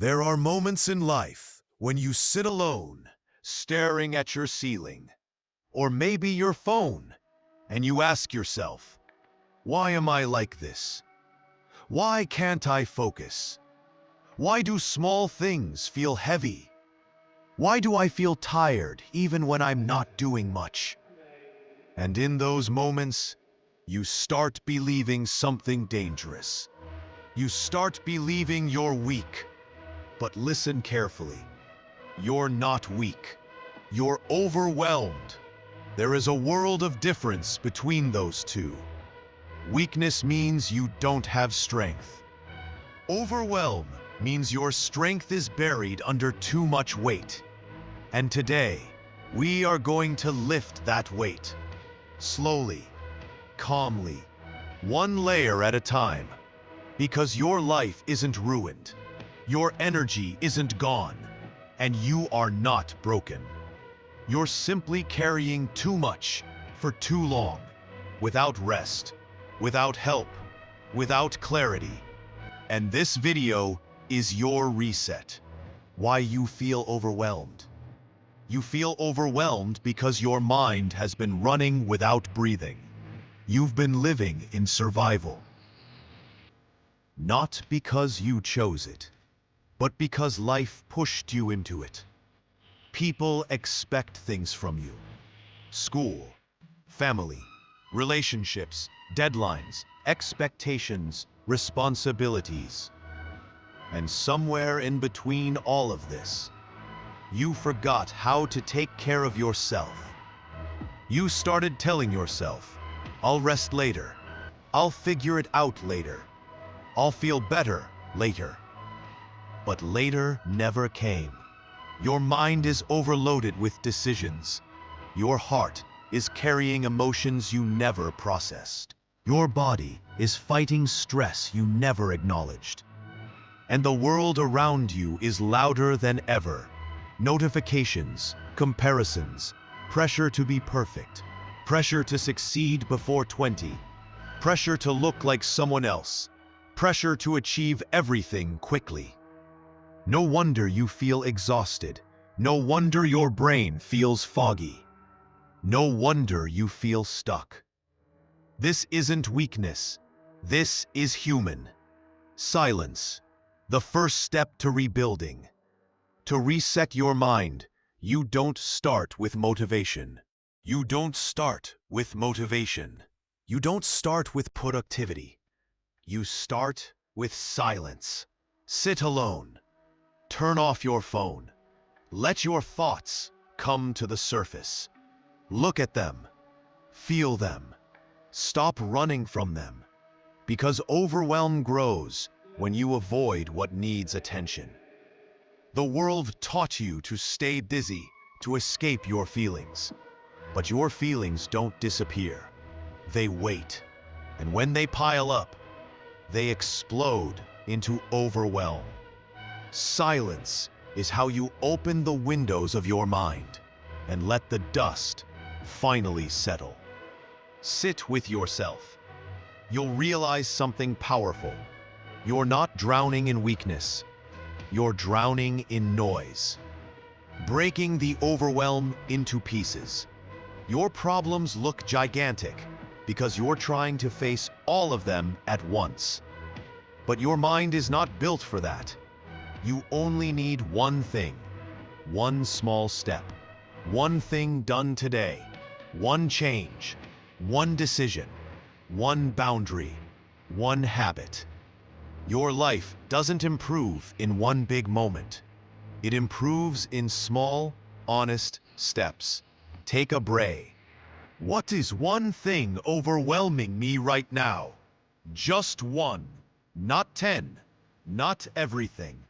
There are moments in life when you sit alone, staring at your ceiling, or maybe your phone, and you ask yourself, why am I like this? Why can't I focus? Why do small things feel heavy? Why do I feel tired even when I'm not doing much? And in those moments, you start believing something dangerous. You start believing you're weak. But listen carefully. You're not weak. You're overwhelmed. There is a world of difference between those two. Weakness means you don't have strength. Overwhelm means your strength is buried under too much weight. And today, we are going to lift that weight. Slowly, calmly, one layer at a time. Because your life isn't ruined. Your energy isn't gone. And you are not broken. You're simply carrying too much for too long, without rest, without help, without clarity. And this video is your reset. Why you feel overwhelmed. You feel overwhelmed because your mind has been running without breathing. You've been living in survival. Not because you chose it, but because life pushed you into it. People expect things from you. School, family, relationships, deadlines, expectations, responsibilities. And somewhere in between all of this, you forgot how to take care of yourself. You started telling yourself, I'll rest later. I'll figure it out later. I'll feel better later. But later never came. Your mind is overloaded with decisions. Your heart is carrying emotions you never processed. Your body is fighting stress you never acknowledged. And the world around you is louder than ever. Notifications, comparisons, pressure to be perfect, pressure to succeed before 20, pressure to look like someone else, pressure to achieve everything quickly. No wonder you feel exhausted. No wonder your brain feels foggy. No wonder you feel stuck. This isn't weakness. This is human. Silence. The first step to rebuilding. To reset your mind, you don't start with motivation. You don't start with motivation. You don't start with productivity. You start with silence. Sit alone. Turn off your phone. Let your thoughts come to the surface. Look at them. Feel them. Stop running from them. Because overwhelm grows when you avoid what needs attention. The world taught you to stay busy, to escape your feelings. But your feelings don't disappear. They wait. And when they pile up, they explode into overwhelm. Silence is how you open the windows of your mind and let the dust finally settle. Sit with yourself. You'll realize something powerful. You're not drowning in weakness. You're drowning in noise. Breaking the overwhelm into pieces. Your problems look gigantic because you're trying to face all of them at once. But your mind is not built for that. You only need one thing, one small step, one thing done today, one change, one decision, one boundary, one habit. Your life doesn't improve in one big moment. It improves in small, honest steps. Take a breath. What is one thing overwhelming me right now? Just one, not 10, not everything.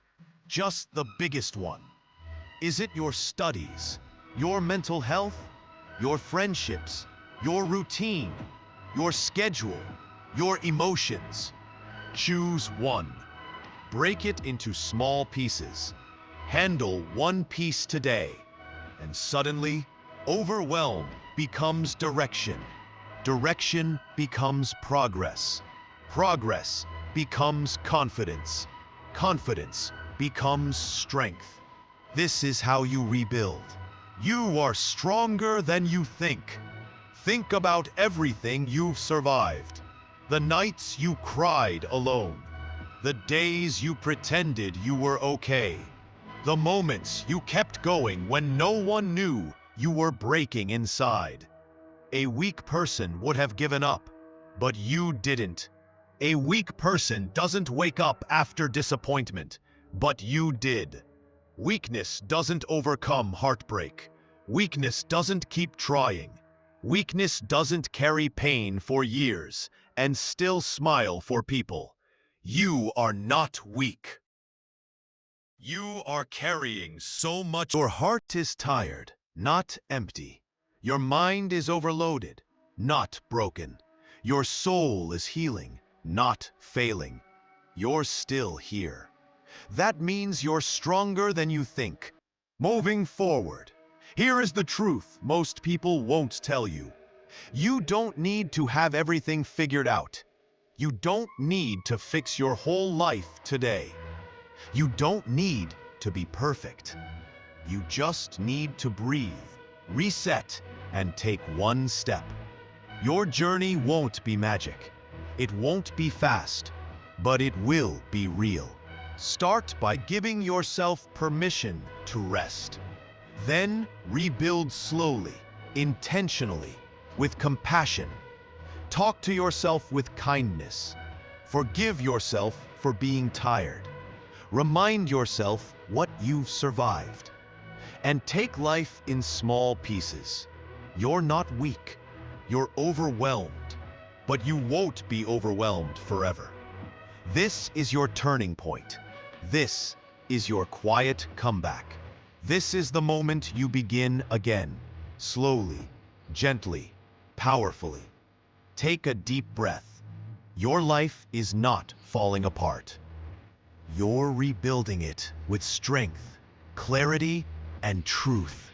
Just the biggest one. Is it your studies, your mental health, your friendships, your routine, your schedule, your emotions? Choose one. Break it into small pieces. Handle one piece today, and suddenly, overwhelm becomes direction. Direction becomes progress. Progress becomes confidence. Confidence becomes strength. This is how you rebuild. You are stronger than you think. Think about everything you've survived. The nights you cried alone. The days you pretended you were okay. The moments you kept going when no one knew you were breaking inside. A weak person would have given up, but you didn't. A weak person doesn't wake up after disappointment, but you did. Weakness doesn't overcome heartbreak. Weakness doesn't keep trying. Weakness doesn't carry pain for years and still smile for people. You are not weak. You are carrying so much. Your heart is tired, not empty. Your mind is overloaded, not broken. Your soul is healing, not failing. You're still here. That means you're stronger than you think. Moving forward, here is the truth most people won't tell you. You don't need to have everything figured out. You don't need to fix your whole life today. You don't need to be perfect. You just need to breathe, reset, and take one step. Your journey won't be magic. It won't be fast, but it will be real. Start by giving yourself permission to rest. Then rebuild slowly, intentionally, with compassion. Talk to yourself with kindness. Forgive yourself for being tired. Remind yourself what you've survived. And take life in small pieces. You're not weak. You're overwhelmed. But you won't be overwhelmed forever. This is your turning point. This is your quiet comeback. This is the moment you begin again. Slowly, gently, powerfully. Take a deep breath. Your life is not falling apart. You're rebuilding it with strength, clarity, and truth.